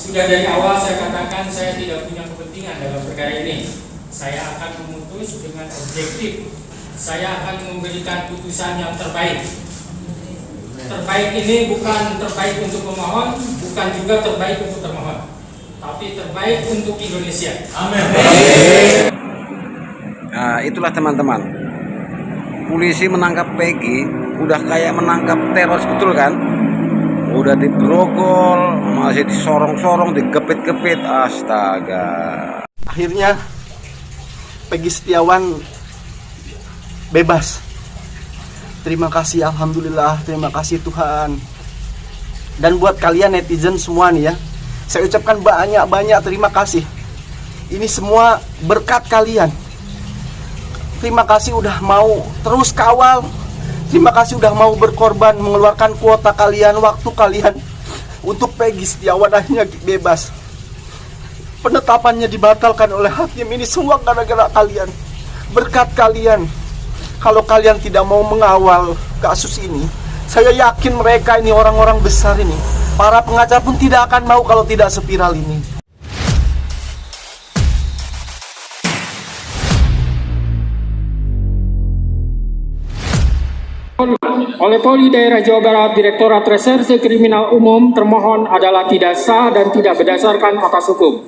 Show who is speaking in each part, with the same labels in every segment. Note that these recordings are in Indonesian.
Speaker 1: Sudah dari awal saya katakan saya tidak punya kepentingan dalam perkara ini. Saya akan memutus dengan objektif. Saya akan memberikan putusan yang terbaik. Terbaik ini bukan terbaik untuk pemohon, bukan juga terbaik untuk termohon, tapi terbaik untuk Indonesia. Amin.
Speaker 2: Nah, itulah teman-teman. Polisi menangkap Peggy udah kayak menangkap teroris, betul kan? Udah digrogol, masih disorong-sorong, digepit-gepit, astaga.
Speaker 3: Akhirnya Peggy Setiawan bebas. Terima kasih, alhamdulillah, terima kasih Tuhan. Dan buat kalian netizen semua nih ya, saya ucapkan banyak-banyak terima kasih. Ini semua berkat kalian. Terima kasih udah mau terus kawal. Terima kasih udah mau berkorban, mengeluarkan kuota kalian, waktu kalian untuk Peggy Setiawan akhirnya bebas. Penetapannya dibatalkan oleh hakim, ini semua gara-gara kalian. Berkat kalian. Kalau kalian tidak mau mengawal kasus ini, saya yakin mereka ini orang-orang besar ini, para pengacara pun tidak akan mau kalau tidak spiral ini.
Speaker 1: Oleh Polri Daerah Jawa Barat, Direktorat Reserse Kriminal Umum, termohon adalah tidak sah dan tidak berdasarkan atas hukum.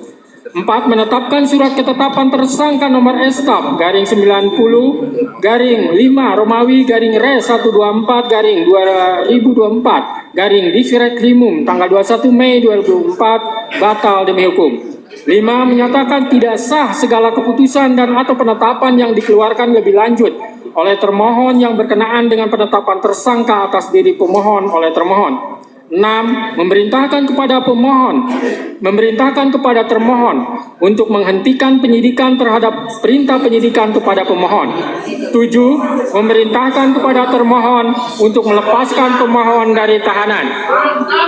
Speaker 1: 4. Menetapkan surat ketetapan tersangka nomor SK garing 90 garing 5 Romawi garing Re 124 garing 2024 garing Divret Krimum tanggal 21 Mei 2024 batal demi hukum. 5. Menyatakan tidak sah segala keputusan dan atau penetapan yang dikeluarkan lebih lanjut oleh termohon yang berkenaan dengan penetapan tersangka atas diri pemohon oleh termohon. 6. Memerintahkan kepada termohon untuk menghentikan penyidikan terhadap perintah penyidikan kepada pemohon. 7. Memerintahkan kepada termohon untuk melepaskan pemohon dari tahanan.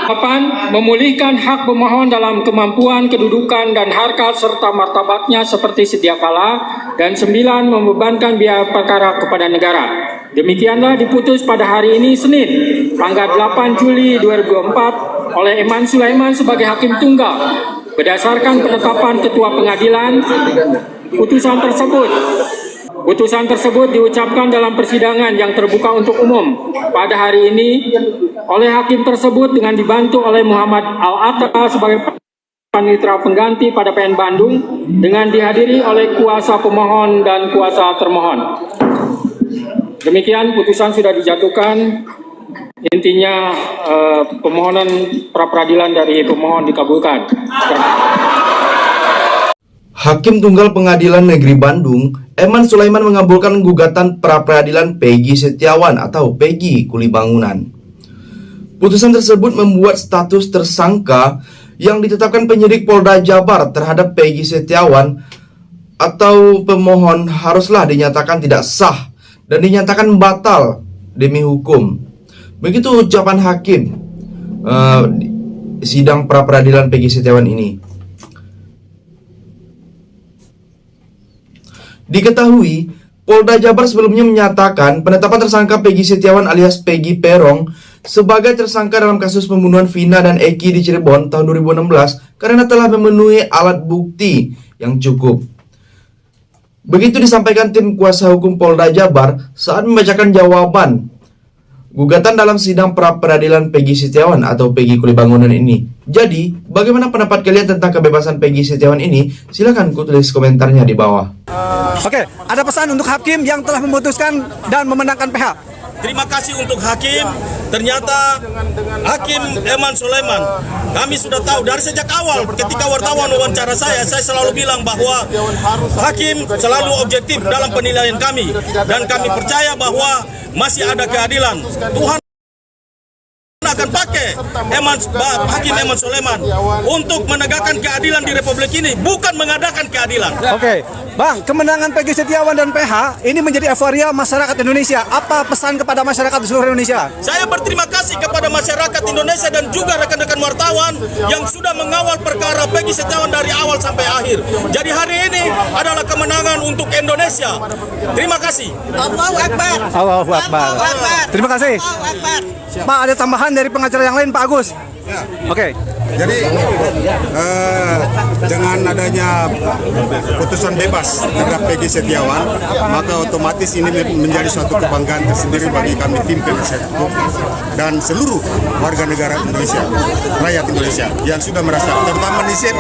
Speaker 1: 8. Memulihkan hak pemohon dalam kemampuan, kedudukan, dan harkat serta martabatnya seperti sedia kala. Dan 9. Membebankan biaya perkara kepada negara. Demikianlah diputus pada hari ini Senin, tanggal 8 Juli 2024 oleh Eman Sulaiman sebagai hakim tunggal. Berdasarkan penetapan Ketua Pengadilan, putusan tersebut diucapkan dalam persidangan yang terbuka untuk umum pada hari ini oleh hakim tersebut dengan dibantu oleh Muhammad Al-Atta sebagai panitera pengganti pada PN Bandung dengan dihadiri oleh kuasa pemohon dan kuasa termohon. Demikian putusan sudah dijatuhkan. Intinya permohonan pra peradilan dari pemohon dikabulkan.
Speaker 4: Hakim Tunggal Pengadilan Negeri Bandung, Eman Sulaiman mengabulkan gugatan pra peradilan Peggy Setiawan atau Peggy Kulibangunan. Putusan tersebut membuat status tersangka yang ditetapkan penyidik Polda Jabar terhadap Peggy Setiawan atau pemohon haruslah dinyatakan tidak sah dan dinyatakan batal demi hukum. Begitu ucapan hakim sidang pra peradilan Peggy Setiawan ini. Diketahui, Polda Jabar sebelumnya menyatakan penetapan tersangka Peggy Setiawan alias Peggy Perong sebagai tersangka dalam kasus pembunuhan Vina dan Eki di Cirebon tahun 2016 karena telah memenuhi alat bukti yang cukup. Begitu disampaikan tim kuasa hukum Polda Jabar saat membacakan jawaban gugatan dalam sidang pra peradilan Peggy Setiawan atau Peggy Kulibangunan ini. Jadi, bagaimana pendapat kalian tentang kebebasan Peggy Setiawan ini? Silakan tulis komentarnya di bawah.
Speaker 5: Oke, ada pesan untuk hakim yang telah memutuskan dan memenangkan PH.
Speaker 6: Terima kasih untuk hakim. Ternyata Hakim Eman Sulaiman, kami sudah tahu dari sejak awal ketika wartawan wawancara saya selalu bilang bahwa hakim selalu objektif dalam penilaian kami dan kami percaya bahwa masih ada keadilan. Tuhan akan pakai Hakim Eman Sulaiman untuk menegakkan keadilan di Republik ini, bukan mengadakan keadilan.
Speaker 5: Oke, Bang, kemenangan Peggy Setiawan dan PH ini menjadi euforia masyarakat Indonesia. Apa pesan kepada masyarakat di seluruh Indonesia?
Speaker 6: Saya berterima kasih kepada masyarakat Indonesia dan juga rekan-rekan wartawan yang sudah mengawal perkara Peggy Setiawan dari awal sampai akhir. Jadi hari ini adalah kemenangan untuk Indonesia. Terima kasih.
Speaker 5: Allahu Akbar. Allahu Akbar. Terima kasih. Pak, ada tambahan dari pengacara yang lain, Pak Agus? Oke.
Speaker 7: Jadi dengan adanya putusan bebas terhadap Peggy Setiawan, maka otomatis ini menjadi suatu kebanggaan tersendiri bagi kami tim penasihat hukum dan seluruh warga negara Indonesia, rakyat Indonesia yang sudah merasa, terutama netizen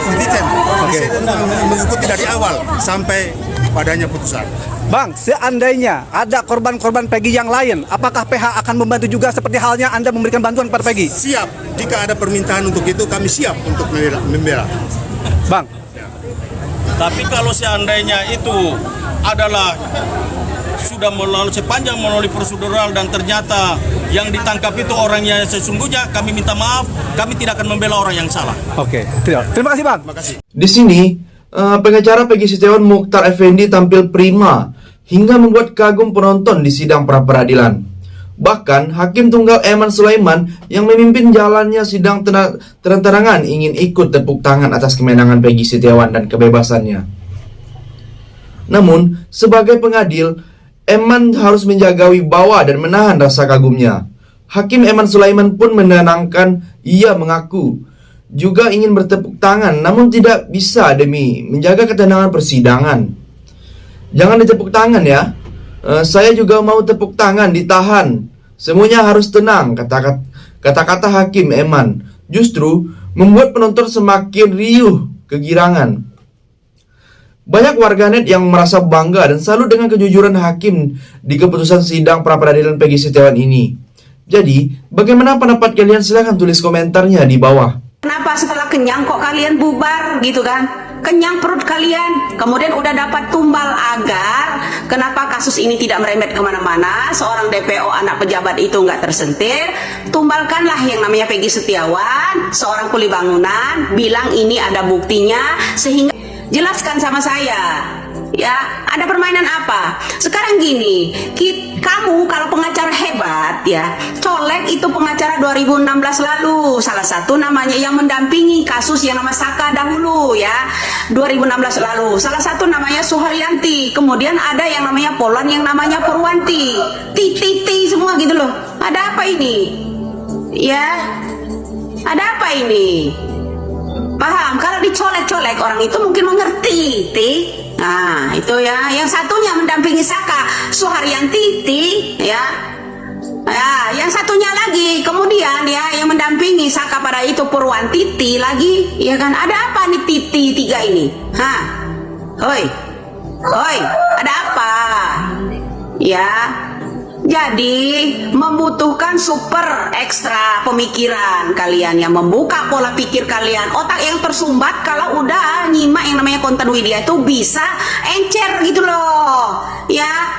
Speaker 7: mengikuti dari awal sampai padanya putusan.
Speaker 5: Bang, seandainya ada korban-korban Peggy yang lain, apakah PH akan membantu juga seperti halnya Anda memberikan bantuan kepada Peggy?
Speaker 7: Siap, jika ada permintaan untuk itu kami siap untuk membela.
Speaker 5: Bang,
Speaker 6: Tapi kalau seandainya itu adalah sudah melalui sepanjang melalui prosedural dan ternyata yang ditangkap itu orangnya sesungguhnya, kami minta maaf, kami tidak akan membela orang yang salah.
Speaker 5: Oke. Terima kasih, Bang.
Speaker 7: Terima kasih.
Speaker 4: Di sini, pengacara Peggy Setiawan Mukhtar Effendi tampil prima hingga membuat kagum penonton di sidang pra-peradilan. Bahkan, Hakim Tunggal Eman Sulaiman yang memimpin jalannya sidang terang-terangan ingin ikut tepuk tangan atas kemenangan Peggy Setiawan dan kebebasannya. Namun, sebagai pengadil, Eman harus menjaga wibawa dan menahan rasa kagumnya. Hakim Eman Sulaiman pun menenangkan, ia mengaku juga ingin bertepuk tangan, namun tidak bisa demi menjaga ketenangan persidangan. Jangan ditepuk tangan ya. Saya juga mau tepuk tangan, ditahan. Semuanya harus tenang, kata-kata Hakim Eman. Justru membuat penonton semakin riuh kegirangan. Banyak warganet yang merasa bangga dan salut dengan kejujuran hakim di keputusan sidang pra-peradilan Peggy Setiawan ini. Jadi, bagaimana pendapat kalian? Silahkan tulis komentarnya di bawah.
Speaker 8: Kenapa setelah kenyang kok kalian bubar gitu kan? Kenyang perut kalian, kemudian udah dapat tumbal agar kenapa kasus ini tidak merembet kemana-mana, seorang DPO anak pejabat itu nggak tersentir, tumbalkanlah yang namanya Peggy Setiawan, seorang kuli bangunan, bilang ini ada buktinya, sehingga jelaskan sama saya. Ya, ada permainan apa? Sekarang gini, kamu kalau pengacara hebat ya, colek itu pengacara 2016 lalu, salah satu namanya yang mendampingi kasus yang nama Saka dahulu ya, 2016 lalu, salah satu namanya Suharyanti, kemudian ada yang namanya Polwan yang namanya Purwanti, Titi semua gitu loh. Ada apa ini? Ya, ada apa ini? Paham? Kalau dicolek-colek orang itu mungkin mengerti, Nah, itu ya. Yang satunya mendampingi Saka, Suharyanti, ya. Ya, yang satunya lagi, kemudian ya, yang mendampingi Saka pada itu Purwanti lagi, ya kan? Ada apa nih Titi tiga ini? Hah? Hoi, ada apa? Ya. Jadi membutuhkan super ekstra pemikiran kalian, yang membuka pola pikir kalian. Otak yang tersumbat kalau udah nyimak yang namanya konten Widya itu bisa encer gitu loh. Ya,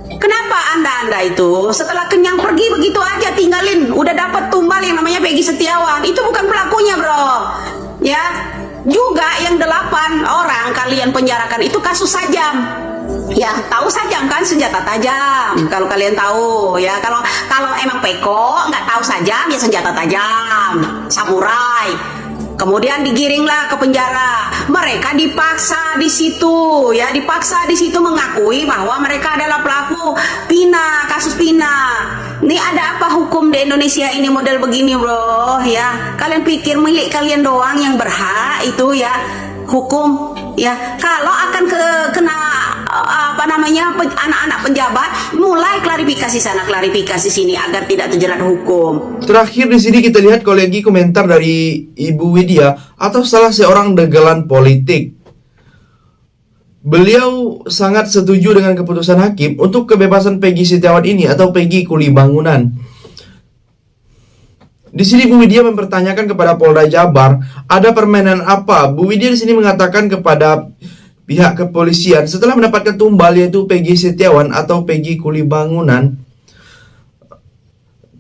Speaker 8: kenapa anda itu setelah kenyang pergi begitu aja tinggalin? Udah dapat tumbal yang namanya Peggy Setiawan, itu bukan pelakunya bro. Ya, juga yang 8 orang kalian penjarakan itu kasus sajam. Ya, tahu sajam kan, senjata tajam. Kalau kalian tahu ya, kalau emang peko nggak tahu sajam ya senjata tajam, samurai. Kemudian digiringlah ke penjara. Mereka dipaksa di situ ya, dipaksa di situ mengakui bahwa mereka adalah pelaku kasus Pina. Ini ada apa hukum di Indonesia ini model begini bro ya? Kalian pikir milik kalian doang yang berhak itu ya hukum ya? Kalau akan kena anak-anak penjabat, mulai klarifikasi sana klarifikasi sini agar tidak terjerat hukum.
Speaker 4: Terakhir di sini kita lihat kolegi komentar dari Ibu Widya atau salah seorang dagelan politik. Beliau sangat setuju dengan keputusan hakim untuk kebebasan Peggy Setiawan ini atau Peggy kuli bangunan. Di sini Bu Widya mempertanyakan kepada Polda Jabar, ada permainan apa? Bu Widya di sini mengatakan kepada pihak kepolisian setelah mendapatkan tumbal yaitu Peggy Setiawan atau Peggy kuli bangunan,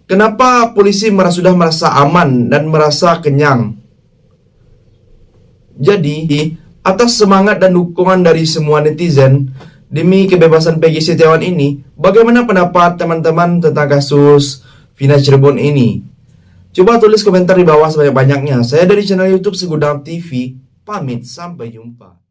Speaker 4: kenapa polisi sudah merasa aman dan merasa kenyang? Jadi, atas semangat dan dukungan dari semua netizen demi kebebasan Peggy Setiawan ini, bagaimana pendapat teman-teman tentang kasus Vina Cirebon ini? Coba tulis komentar di bawah sebanyak-banyaknya. Saya dari channel YouTube Segudang TV, pamit, sampai jumpa.